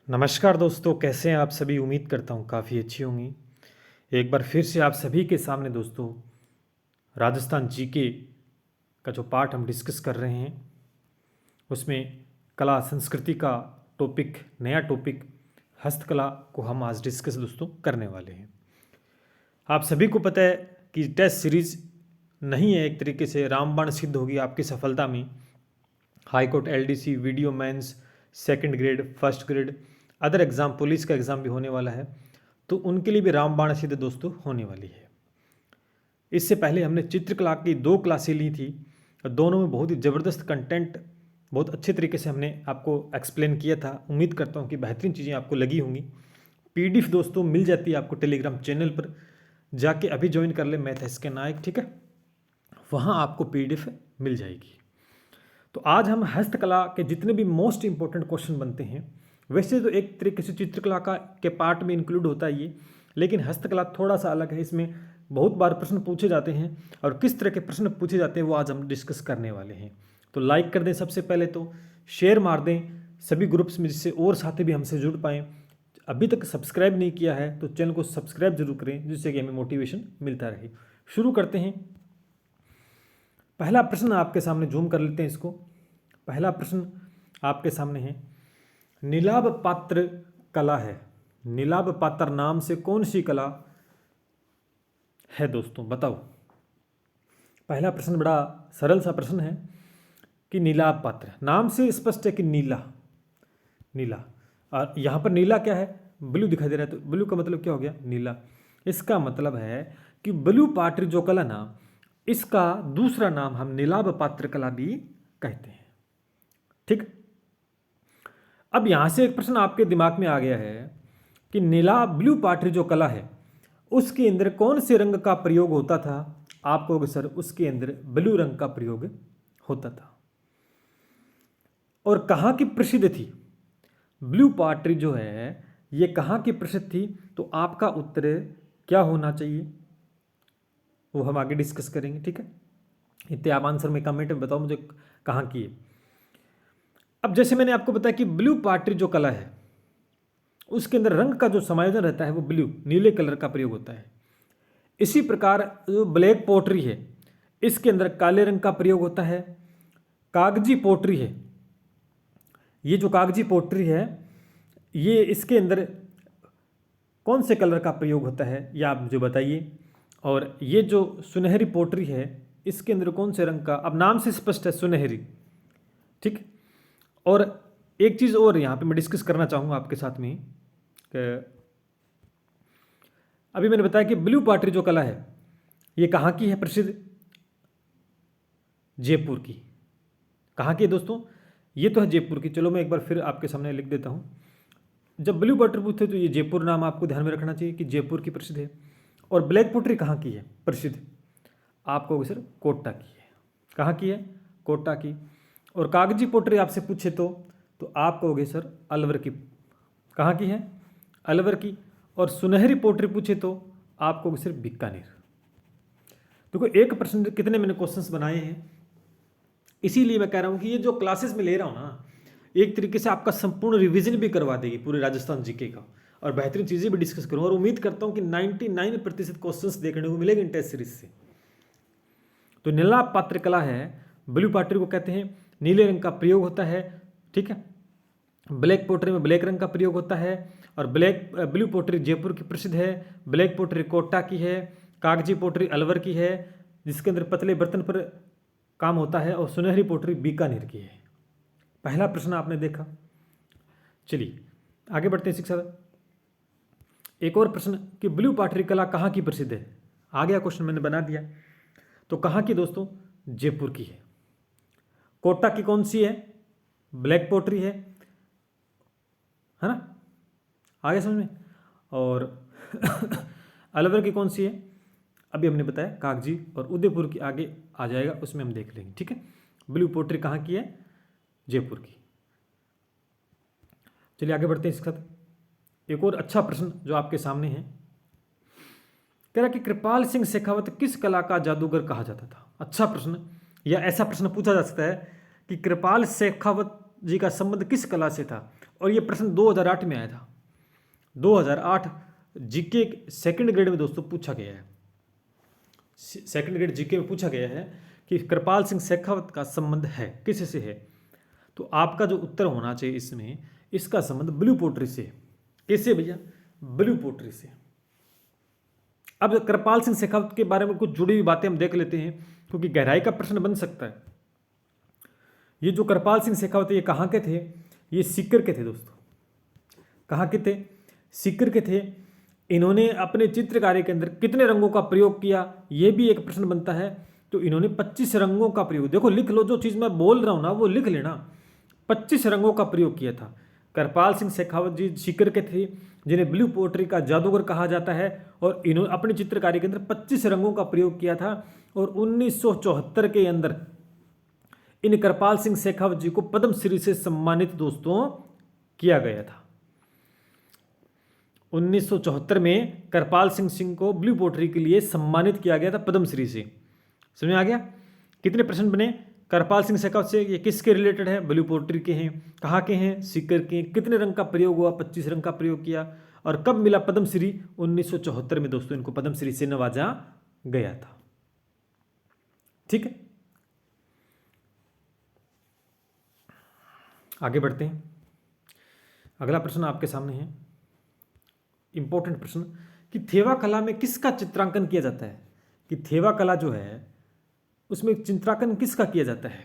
नमस्कार दोस्तों, कैसे हैं आप सभी। उम्मीद करता हूँ काफ़ी अच्छी होंगी। एक बार फिर से आप सभी के सामने दोस्तों राजस्थान जीके का जो पार्ट हम डिस्कस कर रहे हैं उसमें कला संस्कृति का टॉपिक, नया टॉपिक हस्तकला को हम आज डिस्कस दोस्तों करने वाले हैं। आप सभी को पता है कि टेस्ट सीरीज नहीं है, एक तरीके से रामबाण सिद्ध होगी आपकी सफलता में। High court, LDC, VDO mains, second grade, first grade, other exam, police का एग्ज़ाम भी होने वाला है, तो उनके लिए भी रामबाण सिद्ध दोस्तों होने वाली है। इससे पहले हमने चित्रकला की 2 क्लासें ली थी और दोनों में बहुत ही ज़बरदस्त कंटेंट बहुत अच्छे तरीके से हमने आपको एक्सप्लेन किया था। उम्मीद करता हूँ कि बेहतरीन चीज़ें आपको लगी होंगी। पीडीएफ दोस्तों मिल जाती है आपको टेलीग्राम चैनल पर, जाके अभी ज्वाइन कर ले मैथ इसके नायक, ठीक है। वहाँ आपको पीडीएफ मिल जाएगी। तो आज हम हस्तकला के जितने भी मोस्ट इंपॉर्टेंट क्वेश्चन बनते हैं, वैसे तो एक तरीके से चित्रकला का के पार्ट में इंक्लूड होता है ये, लेकिन हस्तकला थोड़ा सा अलग है। इसमें बहुत बार प्रश्न पूछे जाते हैं और किस तरह के प्रश्न पूछे जाते हैं वो आज हम डिस्कस करने वाले हैं। तो लाइक कर दें, सबसे पहले तो शेयर मार दें सभी ग्रुप्स में, जिससे और साथी भी हमसे जुड़ पाएँ। अभी तक सब्सक्राइब नहीं किया है तो चैनल को सब्सक्राइब जरूर करें, जिससे कि हमें मोटिवेशन मिलता रहे। शुरू करते हैं। पहला प्रश्न आपके सामने, जूम कर लेते हैं इसको। पहला प्रश्न आपके सामने है, नीलाभ पात्र कला है। नीलाभ पात्र नाम से कौन सी कला है दोस्तों, बताओ। पहला प्रश्न बड़ा सरल सा प्रश्न है कि नीलाभ पात्र, नाम से स्पष्ट है कि नीला नीला, और यहाँ पर नीला क्या है, ब्लू दिखाई दे रहा है, तो ब्लू का मतलब क्या हो गया, नीला। इसका मतलब है कि ब्लू पात्र जो कला ना, इसका दूसरा नाम हम नीलाभ पात्र कला भी कहते हैं, ठीक। अब यहां से एक प्रश्न आपके दिमाग में आ गया है कि नीला ब्लू पाटरी जो कला है उसके अंदर कौन से रंग का प्रयोग होता था। आप कहोगे सर उसके अंदर ब्लू रंग का प्रयोग होता था। और कहाँ की प्रसिद्ध थी ब्लू पाटरी जो है, ये कहाँ की प्रसिद्ध थी, तो आपका उत्तर क्या होना चाहिए वो हम आगे डिस्कस करेंगे, ठीक है। इतने आप आंसर में कमेंट में बताओ मुझे कहाँ की है। अब जैसे मैंने आपको बताया कि ब्लू पाटरी जो कला है उसके अंदर रंग का जो समायोजन रहता है वो ब्लू, नीले कलर का प्रयोग होता है। इसी प्रकार जो ब्लैक पोट्री है इसके अंदर काले रंग का प्रयोग होता है। कागजी पोट्री है, ये जो कागजी पोट्री है ये इसके अंदर कौन से कलर का प्रयोग होता है ये आप मुझे बताइए। और ये जो सुनहरी पोट्री है इसके अंदर कौन से रंग का, अब नाम से स्पष्ट है सुनहरी, ठीक। और एक चीज़ और यहाँ पे मैं डिस्कस करना चाहूँगा आपके साथ में कि अभी मैंने बताया कि ब्लू पाटरी जो कला है ये कहाँ की है प्रसिद्ध, जयपुर की। कहाँ की है दोस्तों, ये तो है जयपुर की। चलो मैं एक बार फिर आपके सामने लिख देता हूँ। जब ब्लू पाटरी पूछते तो ये जयपुर नाम आपको ध्यान में रखना चाहिए कि जयपुर की प्रसिद्ध है। और ब्लैक पोट्री कहाँ की है प्रसिद्ध, आप कहोगे सर कोटा की है। कहाँ की है, कोटा की। और कागजी पोट्री आपसे पूछे तो आप कहोगे सर अलवर की। कहाँ की है, अलवर की। और सुनहरी पोट्री पूछे तो आप कहोगे सर बीकानेर। देखो एक प्रश्न कितने मैंने क्वेश्चंस बनाए हैं, इसीलिए मैं कह रहा हूँ कि ये जो क्लासेस में ले रहा हूँ ना, एक तरीके से आपका संपूर्ण रिवीजन भी करवा देगी पूरे राजस्थान जीके का, और बेहतरीन चीज़ें भी डिस्कस करूँ। और उम्मीद करता हूँ कि 99% क्वेश्चंस देखने को मिलेंगे इन टेस्ट सीरीज से। तो नीला पात्र कला है, ब्लू पाटरी को कहते हैं, नीले रंग का प्रयोग होता है, ठीक है। ब्लैक पोट्री में ब्लैक रंग का प्रयोग होता है। और ब्लू पोट्री जयपुर की प्रसिद्ध है, ब्लैक पोट्री कोटा की है, कागजी पोट्री अलवर की है जिसके अंदर पतले बर्तन पर काम होता है, और सुनहरी पोट्री बीकानेर की है। पहला प्रश्न आपने देखा। चलिए आगे बढ़ते हैं शिक्षा। एक और प्रश्न कि ब्लू पाटरी कला कहाँ की प्रसिद्ध है, आ गया क्वेश्चन मैंने बना दिया। तो कहाँ की दोस्तों, जयपुर की है। कोटा की कौन सी है, ब्लैक पोट्री है ना, आगे समझ में। और अलवर की कौन सी है, अभी हमने बताया कागजी। और उदयपुर की आगे आ जाएगा, उसमें हम देख लेंगे, ठीक है। ब्लू पोट्री कहाँ की है, जयपुर की। चलिए आगे बढ़ते हैं इसके साथ। एक और अच्छा प्रश्न जो आपके सामने है, कह रहा कि कृपाल सिंह शेखावत किस कला का जादूगर कहा जाता था। अच्छा प्रश्न, या ऐसा प्रश्न पूछा जा सकता है कि कृपाल शेखावत जी का संबंध किस कला से था। और ये प्रश्न 2008 में आया था। 2008 जीके सेकंड ग्रेड में दोस्तों पूछा गया है। सेकंड ग्रेड जीके में पूछा गया है कि कृपाल सिंह शेखावत का संबंध है किससे है। तो आपका जो उत्तर होना चाहिए इसमें, इसका संबंध ब्लू पोट्री से। कैसे भैया? ब्लू पोट्री से। अब कृपाल सिंह शेखावत के बारे में कुछ जुड़ी हुई बातें हम देख लेते हैं, क्योंकि गहराई का प्रश्न बन सकता है। ये जो कृपाल सिंह शेखावत ये कहाँ के थे? ये सीकर के थे दोस्तों। कहाँ के थे? सीकर के थे। इन्होंने अपने चित्रकारी के अंदर कितने रंगों का प्रयोग किया, ये भी एक प्रश्न बनता है। तो इन्होंने 25 रंगों का प्रयोग, देखो लिख लो, जो चीज़ मैं बोल रहा हूँ ना वो लिख लेना। 25 रंगों का प्रयोग किया था। कृपाल सिंह शेखावत जी सीकर के थे, जिन्हें ब्लू पोट्री का जादूगर कहा जाता है, और इन्होंने अपनी चित्रकारी के अंदर 25 रंगों का प्रयोग किया था। और 1974 के अंदर इन कृपाल सिंह शेखावत जी को पद्मश्री से सम्मानित दोस्तों किया गया था। 1974 में कृपाल सिंह को ब्लू पोट्री के लिए सम्मानित किया गया था पद्मश्री से। समझ में आ गया? कितने प्रश्न बने कृपाल सिंह शेखावत से? ये किसके रिलेटेड है? ब्लू पोट्री के हैं। कहाँ के हैं? सीकर के। कितने रंग का प्रयोग हुआ? 25 रंग का प्रयोग किया। और कब मिला पद्मश्री? 1974 में दोस्तों इनको पद्मश्री से नवाजा गया था। ठीक है, आगे बढ़ते हैं। अगला प्रश्न आपके सामने है, इंपॉर्टेंट प्रश्न, कि थेवा कला में किसका चित्रांकन किया जाता है? कि थेवा कला जो है उसमें चित्रांकन किसका किया जाता है?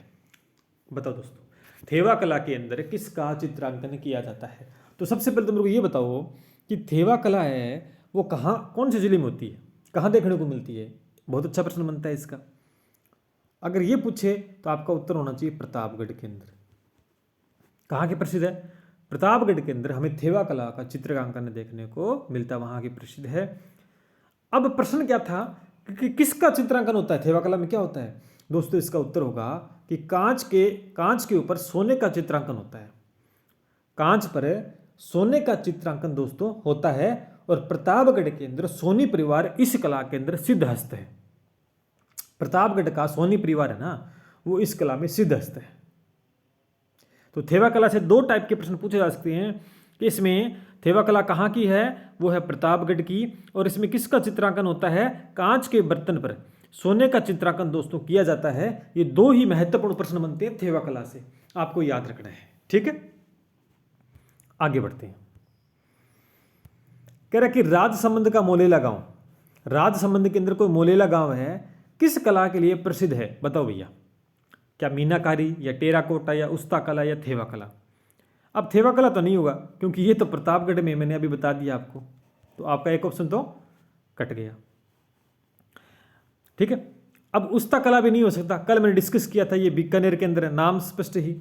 बताओ दोस्तों, थेवा कला के अंदर किसका चित्रांकन किया जाता है? तो सबसे पहले तो मेरे को ये बताओ कि थेवा कला है वो कहाँ, कौन से जिले में होती है, कहाँ देखने को मिलती है? बहुत अच्छा प्रश्न बनता है इसका। अगर ये पूछे तो आपका उत्तर होना चाहिए प्रतापगढ़ के अंदर। कहाँ की प्रसिद्ध है? प्रतापगढ़ के अंदर हमें थेवा कला का चित्रांकन देखने को मिलता, वहाँ की प्रसिद्ध है। अब प्रश्न क्या था कि किसका चित्रांकन होता है? थेवा कला में क्या होता है दोस्तों? इसका उत्तर होगा कि कांच के ऊपर सोने का चित्रांकन होता है। कांच पर सोने का चित्रांकन दोस्तों होता है, और प्रतापगढ़ के अंदर सोनी परिवार इस कला के अंदर सिद्धहस्त है। प्रतापगढ़ का सोनी परिवार है ना, वो इस कला में सिद्धहस्त है। तो थेवा कला से दो टाइप के प्रश्न पूछे जा सकते हैं कि इसमें थेवा कला कहाँ की है? वो है प्रतापगढ़ की। और इसमें किसका चित्रांकन होता है? कांच के बर्तन पर सोने का चित्रांकन दोस्तों किया जाता है। ये दो ही महत्वपूर्ण प्रश्न बनते हैं थेवा कला से, आपको याद रखना है। ठीक है, आगे बढ़ते हैं। कह रहा कि राजसमंद का मोलेला गांव, राजसमंद के अंदर कोई मोलेला गांव है, किस कला के लिए प्रसिद्ध है? बताओ भैया, क्या मीनाकारी या टेराकोटा या उस्ता कला या थेवा कला? अब थेवा कला तो नहीं होगा, क्योंकि ये तो प्रतापगढ़ में, मैंने अभी बता दिया आपको, तो आपका एक ऑप्शन तो कट गया। ठीक है, अब उस्ता कला भी नहीं हो सकता। कल मैंने डिस्कस किया था, ये बीकानेर के अंदर है, नाम स्पष्ट ही।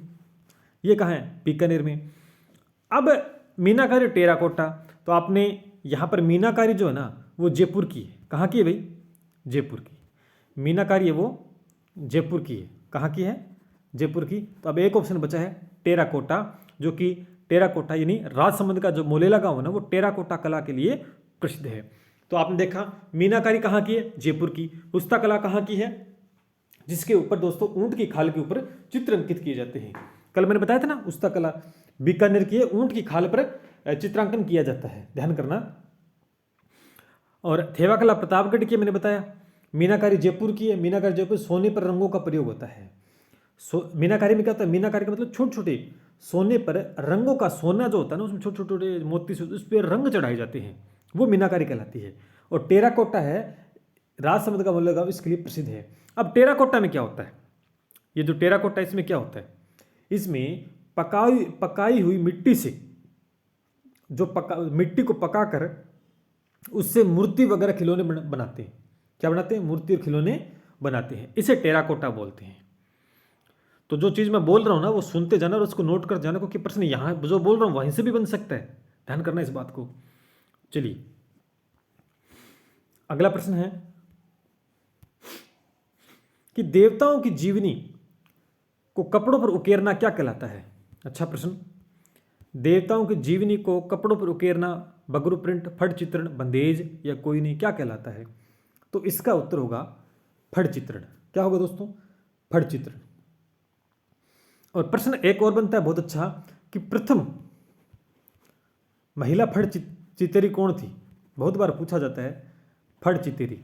ये कहाँ है? बीकानेर में। अब मीनाकारी टेराकोटा, तो आपने यहाँ पर मीनाकारी जो है ना वो जयपुर की है। कहाँ की है भाई? जयपुर की। मीनाकारी है वो जयपुर की है। कहाँ की है? जयपुर की। तो अब एक ऑप्शन बचा है टेराकोटा, जो कि टेराकोटा यानी राजसमंद का जो मोलेला गांव है ना वो टेराकोटा कला के लिए प्रसिद्ध है। तो आपने देखा मीनाकारी कहाँ की है? जयपुर की। उस्ता कला कहाँ की है? जिसके ऊपर दोस्तों ऊंट की खाल के ऊपर चित्र अंकित किए जाते हैं। कल मैंने बताया था ना, उस्ता कला बीकानेर की है, ऊंट की खाल पर चित्रांकन किया जाता है, ध्यान करना। और थेवा कला प्रतापगढ़ की मैंने बताया। मीनाकारी जयपुर की है। मीनाकारी जयपुर, सोने पर रंगों का प्रयोग होता है। मीनाकारी में क्या होता है? मीनाकारी का मतलब छोटे छोटे सोने पर रंगों का, सोना जो होता है ना उसमें छोटे छोटे मोती से उस पर रंग चढ़ाए जाते हैं, वो मीनाकारी कहलाती है। और टेराकोटा है राजसमंद का मोलेला गांव, इसके लिए प्रसिद्ध है। अब टेराकोटा में क्या होता है? ये जो टेराकोटा है इसमें क्या होता है? इसमें पकाई हुई मिट्टी से, जो मिट्टी को पकाकर उससे मूर्ति वगैरह खिलौने बनाते हैं। क्या बनाते हैं? मूर्ति और खिलौने बनाते हैं। इसे टेराकोटा बोलते हैं। तो जो चीज़ मैं बोल रहा हूँ ना वो सुनते जाना और उसको नोट कर जाना, क्योंकि प्रश्न यहाँ जो बोल रहा हूँ वहीं से भी बन सकता है, ध्यान करना इस बात को। चलिए अगला प्रश्न है कि देवताओं की जीवनी को कपड़ों पर उकेरना क्या कहलाता है? अच्छा प्रश्न। देवताओं की जीवनी को कपड़ों पर उकेरना, बगरू प्रिंट, फट चित्रण, बंदेज या कोई नहीं, क्या कहलाता है? तो इसका उत्तर होगा फट चित्रण। क्या होगा दोस्तों? फट चित्रण। और प्रश्न एक और बनता है बहुत अच्छा कि प्रथम महिला फड़ चितेरी कौन थी? बहुत बार पूछा जाता है। फड़ चितेरी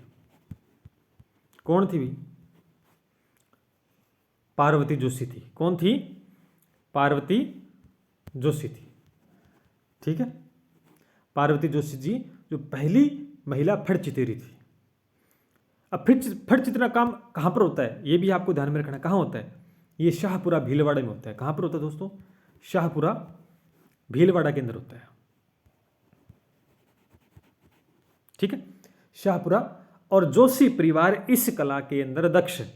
कौन थी भी? पार्वती जोशी थी। कौन थी? पार्वती जोशी थी। ठीक है, पार्वती जोशी जी जो पहली महिला फड़ चितेरी थी। अब फड़ चितना काम कहाँ पर होता है, ये भी आपको ध्यान में रखना। कहाँ होता है? ये शाहपुरा भीलवाड़ा में होता है। कहाँ पर होता है दोस्तों? शाहपुरा भीलवाड़ा के अंदर होता है। ठीक है, शाहपुरा। और जोशी परिवार इस कला के अंदर दक्ष है।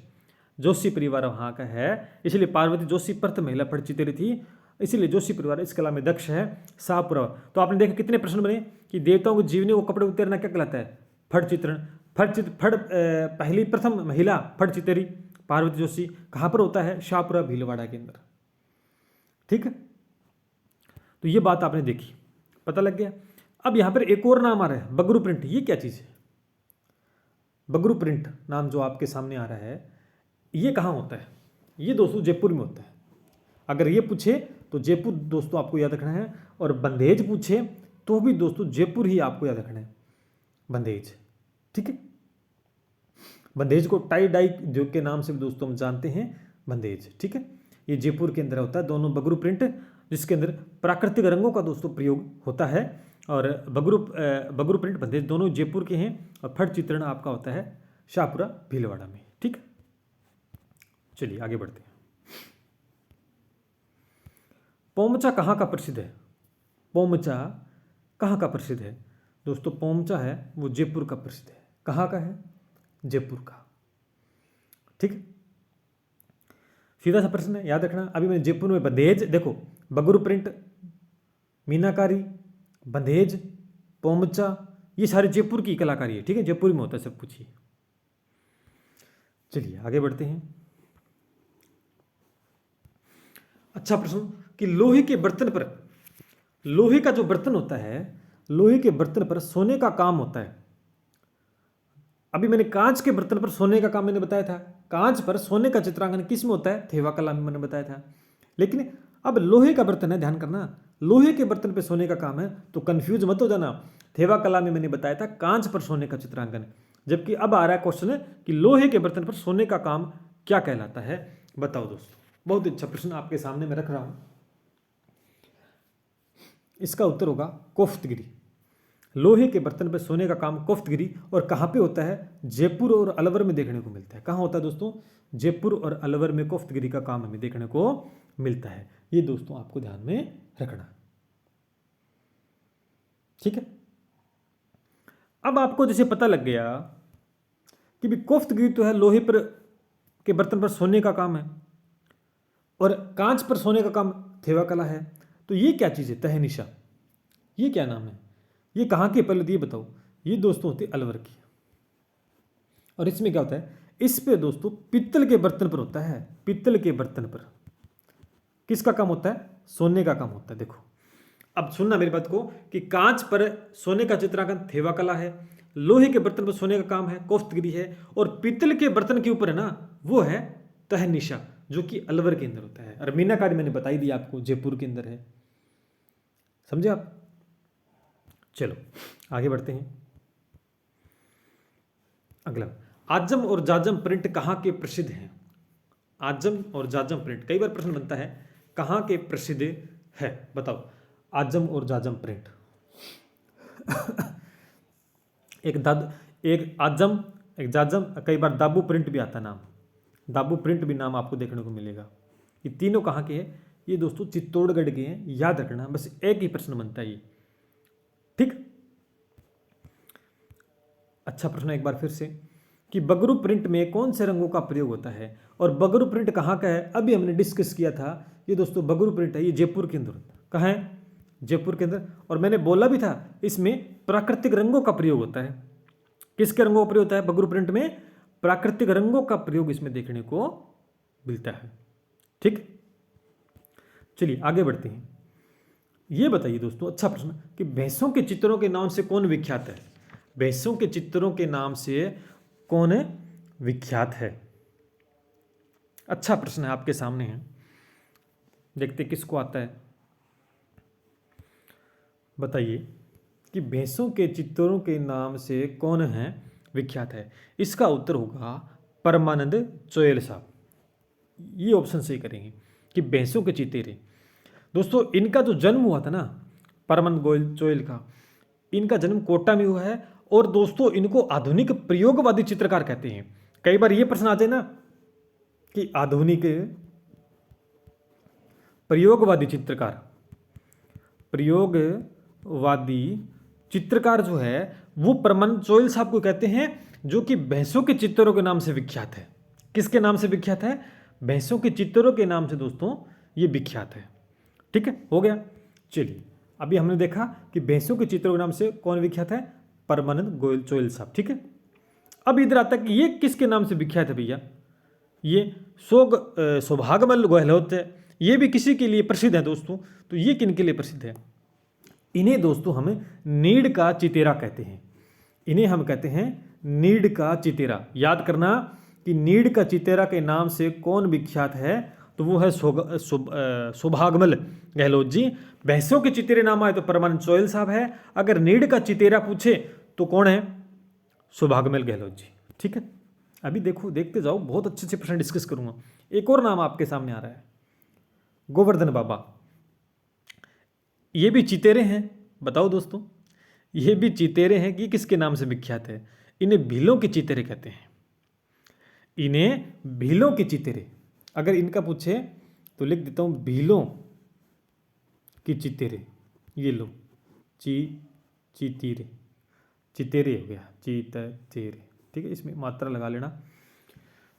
जोशी परिवार वहाँ का है, इसलिए पार्वती जोशी प्रथम महिला फड़ चितेरी थी, इसीलिए जोशी परिवार इस कला में दक्ष है। शाहपुरा। तो आपने देखा कितने प्रश्न बने कि देवताओं की जीवनी को कपड़े उतारना क्या कहलाता है? फड़ चित्रण। पहली प्रथम महिला फड़ चितेरी पार्वती जोशी। कहाँ पर होता है? शाहपुरा भीलवाड़ा के अंदर। ठीक है, तो ये बात आपने देखी, पता लग गया। अब यहाँ पर एक और नाम आ रहा है, बगरू प्रिंट। ये क्या चीज़ है? बगरू प्रिंट नाम जो आपके सामने आ रहा है, ये कहाँ होता है? ये दोस्तों जयपुर में होता है। अगर ये पूछे तो जयपुर दोस्तों आपको याद रखना है, और बंदेज पूछे तो भी दोस्तों जयपुर ही आपको याद रखना है, बंदेज। ठीक है, बंदेज को टाई डाई उद्योग के नाम से भी दोस्तों हम जानते हैं, बंदेज। ठीक है, ये जयपुर के अंदर होता है। दोनों बगरू प्रिंट, जिसके अंदर प्राकृतिक रंगों का दोस्तों प्रयोग होता है, और बगरू प्रिंट बंदेज दोनों जयपुर के हैं, और फट चित्रण आपका होता है शाहपुरा भीलवाड़ा में। ठीक, चलिए आगे बढ़ते हैं। पोमचा कहाँ का प्रसिद्ध है? पोमचा कहाँ का प्रसिद्ध है? दोस्तों पोमचा है वो जयपुर का प्रसिद्ध है। कहाँ का है? जयपुर का। ठीक, सीधा सा प्रश्न है, याद रखना। अभी मैंने जयपुर में बंदेज, देखो बगरू प्रिंट, मीनाकारी, बंदेज, पोमचा, ये सारे जयपुर की कलाकारी है। ठीक है, जयपुर में होता है सब कुछ ही। चलिए आगे बढ़ते हैं। अच्छा प्रश्न कि लोहे के बर्तन पर, लोहे का जो बर्तन होता है, लोहे के बर्तन पर सोने का काम होता है। अभी मैंने कांच के बर्तन पर सोने का काम मैंने बताया था। कांच पर सोने का चित्रांकन किस में होता है? थेवा कला में मैंने बताया था। लेकिन अब लोहे का बर्तन है, ध्यान करना, लोहे के बर्तन पर सोने का काम है, तो कंफ्यूज मत हो जाना। थेवा कला में मैंने बताया था कांच पर सोने का चित्रांकन, जबकि अब आ रहा है क्वेश्चन कि लोहे के बर्तन पर सोने का काम क्या कहलाता है? बताओ दोस्तों। बहुत अच्छा प्रश्न आपके सामने मैं रख रहा हूं। इसका उत्तर होगा कोफ्तगिरी। लोहे के बर्तन पर सोने का काम कोफ्तगिरी, और कहाँ पे होता है? जयपुर और अलवर में देखने को मिलता है। कहाँ होता है दोस्तों? जयपुर और अलवर में कोफ्तगिरी का काम हमें देखने को मिलता है। ये दोस्तों आपको ध्यान में रखना। ठीक है, अब आपको जैसे पता लग गया कि भी कोफ्तगिरी तो है, लोहे पर के बर्तन पर सोने का काम है, और कांच पर सोने का काम थेवा कला है, तो ये क्या चीज़ है? तहनीशा, ये क्या नाम है? ये कहाँ की? पहले ये बताओ। ये दोस्तों होती है अलवर की। और इसमें क्या होता है? इस पे दोस्तों पित्तल के बर्तन पर होता है। पित्तल के बर्तन पर किसका काम होता है? सोने का काम होता है। देखो अब सुनना मेरी बात को, कि कांच पर सोने का चित्रांकन थेवा कला है, लोहे के बर्तन पर सोने का काम है कोफ्तगिरी है, और पित्तल के बर्तन के ऊपर है ना वो है तहनीशा, जो कि अलवर के अंदर होता है। और मीनाकारी मैंने बताई दी आपको, जयपुर के अंदर है। समझे आप? चलो आगे बढ़ते हैं। अगला, आजम और जाजम प्रिंट कहाँ के प्रसिद्ध हैं? आजम और जाजम प्रिंट, कई बार प्रश्न बनता है कहाँ के प्रसिद्ध है? बताओ आजम और जाजम प्रिंट। एक आजम, एक जाजम, कई बार दाबू प्रिंट भी आता है नाम, दाबू प्रिंट भी नाम आपको देखने को मिलेगा। ये तीनों कहाँ के हैं? ये दोस्तों चित्तौड़गढ़ के हैं। याद रखना, बस एक ही प्रश्न बनता है ये। ठीक, अच्छा प्रश्न एक बार फिर से, कि बगरू प्रिंट में कौन से रंगों का प्रयोग होता है? और बगरू प्रिंट कहाँ का है? अभी हमने डिस्कस किया था। ये दोस्तों बगरू प्रिंट है, ये जयपुर के अंदर होता है। कहाँ है? जयपुर के अंदर। और मैंने बोला भी था इसमें प्राकृतिक रंगों का प्रयोग होता है। किसके रंगों का प्रयोग होता है? बगरू प्रिंट में प्राकृतिक रंगों का प्रयोग इसमें देखने को मिलता है। ठीक, चलिए आगे बढ़ते हैं। ये बताइए दोस्तों, अच्छा प्रश्न, कि भैंसों के चित्रों के नाम से कौन विख्यात है? भैंसों के चित्रों के नाम से कौन विख्यात है? अच्छा प्रश्न है, आपके सामने है, देखते किसको आता है। बताइए कि भैंसों के चित्तौरों के नाम से कौन है विख्यात है। इसका उत्तर होगा परमानंद चोयल साहब। ये ऑप्शन सही करेंगे कि भैंसों के चितेरे। दोस्तों इनका जो जन्म हुआ था ना, परमानंद गोयल चोयल का, इनका जन्म कोटा में हुआ है। और दोस्तों इनको आधुनिक प्रयोगवादी चित्रकार कहते हैं। कई बार ये प्रश्न आ जाए ना कि आधुनिक प्रयोगवादी चित्रकार, प्रयोगवादी चित्रकार जो है वो परमानंद चोयल साहब को कहते हैं, जो कि भैंसों के चित्तरों के नाम से विख्यात है। किसके नाम से विख्यात है? भैंसों के चित्तरों के नाम से दोस्तों ये विख्यात है। ठीक है, हो गया। चलिए अभी हमने देखा कि भैंसों के चित्रों के नाम से कौन विख्यात है? परमानंद गोयल चोयल साहब। ठीक है, अब इधर आता है कि ये किसके नाम से विख्यात है भैया? ये सौभाग्यमल गहलोत है। ये भी किसी के लिए प्रसिद्ध है दोस्तों। तो ये किन के लिए प्रसिद्ध है? इन्हें दोस्तों हम नीड का चितेरा कहते हैं। इन्हें हम कहते हैं नीड का चितेरा। याद करना कि नीड का चितेरा के नाम से कौन विख्यात है? तो वो है सौभाग्यमल गहलोत जी। भैंसों के चितेरे नाम आए तो परमानंद चोयल साहब है। अगर नीड का चितेरा पूछे तो कौन है? सौभाग्यमल गहलोत जी। ठीक है, अभी देखो, देखते जाओ, बहुत अच्छे से प्रश्न डिस्कस करूंगा। एक और नाम आपके सामने आ रहा है, गोवर्धन बाबा। ये भी चितेरे हैं। बताओ दोस्तों, ये भी चितेरे हैं कि किसके नाम से विख्यात है? इन्हें भीलों के चितेरे कहते हैं। इन्हें भीलों के चितेरे। अगर इनका पूछे तो लिख देता हूं भीलों की चितेरे। ये लो, चितेरे, चितेरे हो गया, चितेरे। ठीक है, इसमें मात्रा लगा लेना।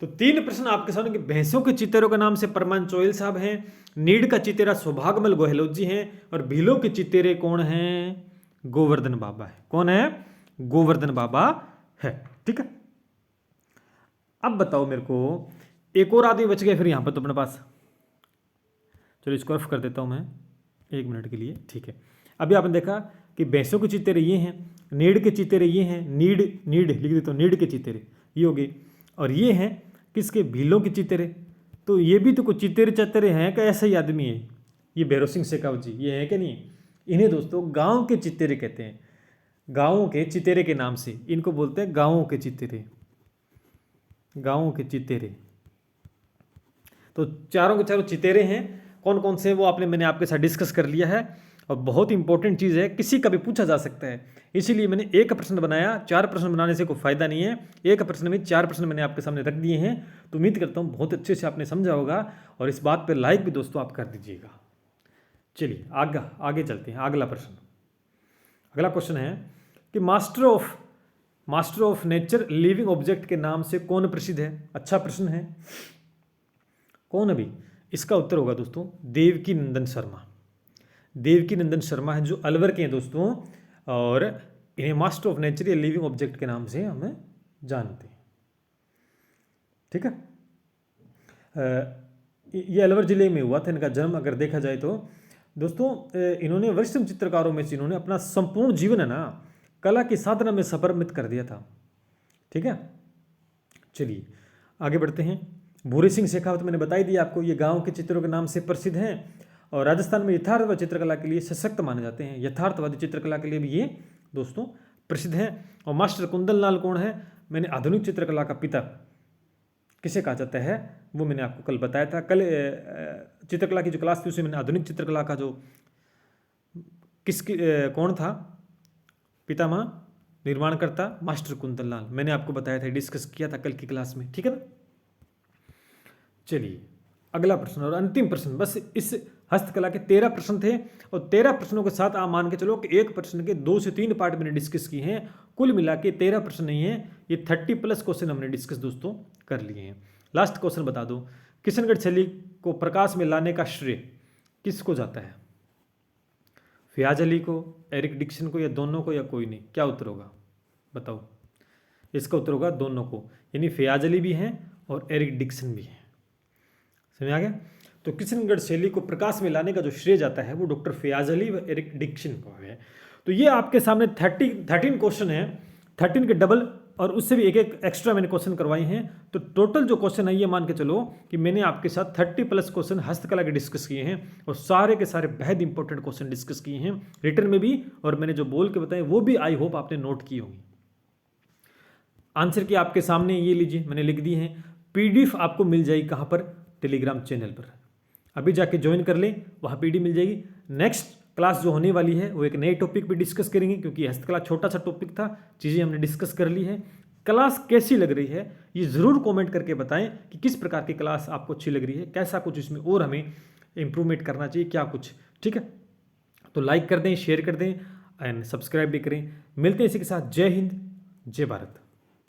तो 3 प्रश्न आपके सामने कि भैंसों के चितेरों के नाम से परमानंद चोयल साहब हैं, नीड का चितेरा सौभाग्यमल गहलोत जी हैं, और भीलों के चितेरे कौन हैं? गोवर्धन बाबा है। कौन है? गोवर्धन बाबा है। ठीक है, अब बताओ मेरे को, एक और आदमी बच गए फिर यहां पर तो अपने पास। चलो इसको रफ कर देता हूं मैं 1 मिनट के लिए। ठीक है, अभी आपने देखा कि भैंसों के चितेरे ये हैं, नीड के चितेरे ये हैं, नीड लिख देता हूं, नीड के चितेरे ये हो गए, और ये हैं किसके? भीलों के चितेरे। तो ये भी तो कुछ चितेरे चतेरे हैं क्या? ऐसा ही आदमी है ये भैरव सिंह शेखावत जी, ये है कि नहीं? इन्हें दोस्तों गाँव के चितेरे कहते हैं। गाँवों के चितेरे के नाम से इनको बोलते हैं गाँवों के चितेरे, गाँवों के चितेरे। तो चारों के चारों चितेरे हैं। कौन कौन से वो मैंने आपके साथ डिस्कस कर लिया है, और बहुत इंपॉर्टेंट चीज़ है, किसी का भी पूछा जा सकता है। इसीलिए मैंने एक प्रश्न बनाया, 4 प्रश्न बनाने से कोई फायदा नहीं है। एक प्रश्न में 4 प्रश्न मैंने आपके सामने रख दिए हैं। तो उम्मीद करता हूँ बहुत अच्छे से आपने समझा होगा, और इस बात पर लाइक भी दोस्तों आप कर दीजिएगा। चलिए आगे चलते हैं। अगला प्रश्न, अगला क्वेश्चन है कि master of nature living object के नाम से कौन प्रसिद्ध है? अच्छा प्रश्न है। कौन अभी? इसका उत्तर होगा दोस्तों देवकी नंदन शर्मा। देवकी नंदन शर्मा है जो अलवर के हैं दोस्तों, और इन्हें मास्टर ऑफ नेचर या लिविंग ऑब्जेक्ट के नाम से हमें जानते हैं। ठीक है, ये अलवर जिले में हुआ था इनका जन्म। अगर देखा जाए तो दोस्तों इन्होंने वरिष्ठ चित्रकारों में से इन्होंने अपना संपूर्ण जीवन है ना कला की साधना में समर्पित कर दिया था। ठीक है, चलिए आगे बढ़ते हैं। भूरी सिंह शेखावत मैंने बता ही दिया आपको, ये गांव के चित्रों के नाम से प्रसिद्ध हैं, और राजस्थान में यथार्थवादी चित्रकला के लिए सशक्त माने जाते हैं। यथार्थवादी चित्रकला के लिए भी ये दोस्तों प्रसिद्ध हैं। और मास्टर कुंदन लाल कौन है? मैंने आधुनिक चित्रकला का पिता किसे कहा जाता है वो मैंने आपको कल बताया था। कल चित्रकला की जो क्लास थी उसमें मैंने आधुनिक चित्रकला का जो कौन था पितामह निर्माणकर्ता, मास्टर कुंदन लाल, मैंने आपको बताया था, डिस्कस किया था कल की क्लास में। ठीक है ना। चलिए अगला प्रश्न और अंतिम प्रश्न, बस इस हस्तकला के 13 प्रश्न थे, और 13 प्रश्नों के साथ आप मान के चलो कि एक प्रश्न के 2 से 3 पार्ट मैंने डिस्कस किए हैं। कुल मिला के 13 प्रश्न नहीं है, ये 30+ क्वेश्चन हमने डिस्कस दोस्तों कर लिए हैं। लास्ट क्वेश्चन बता दो, किशनगढ़ शैली को प्रकाश में लाने का श्रेय किसको जाता है? फयाज अली को, एरिक डिक्सन को, या दोनों को, या कोई नहीं? क्या उत्तर होगा बताओ? इसका उत्तर होगा दोनों को, यानी फयाज अली भी हैं और एरिक डिक्सन भी हैं। समझ आ गया? तो किशनगढ़ शैली को प्रकाश में लाने का जो श्रेय जाता है वो डॉक्टर फयाज अली व एरिक डिक्सन को है। तो ये आपके सामने 13 क्वेश्चन है, 13 के डबल और उससे भी एक एक एक्स्ट्रा मैंने क्वेश्चन करवाए हैं। तो टोटल जो क्वेश्चन है ये मान के चलो कि मैंने आपके साथ 30+ क्वेश्चन हस्तकला के डिस्कस किए हैं और सारे के सारे बेहद इंपॉर्टेंट क्वेश्चन डिस्कस किए हैं रिटर्न में भी, और मैंने जो बोल के बताए वो भी आई होप आपने नोट की होंगी। आंसर की आपके सामने ये लीजिए मैंने लिख दी है। PDF आपको मिल जाएगी कहाँ पर? टेलीग्राम चैनल पर। अभी जाके ज्वाइन कर लें, वहाँ PD मिल जाएगी। नेक्स्ट क्लास जो होने वाली है वो एक नए टॉपिक पे डिस्कस करेंगे, क्योंकि हस्तकला छोटा सा टॉपिक था, चीज़ें हमने डिस्कस कर ली है। क्लास कैसी लग रही है ये ज़रूर कमेंट करके बताएं कि किस प्रकार की क्लास आपको अच्छी लग रही है, कैसा कुछ इसमें और हमें इम्प्रूवमेंट करना चाहिए, क्या कुछ। ठीक है, तो लाइक कर दें, शेयर कर दें एंड सब्सक्राइब भी करें। मिलते हैं इसी के साथ। जय हिंद, जय भारत।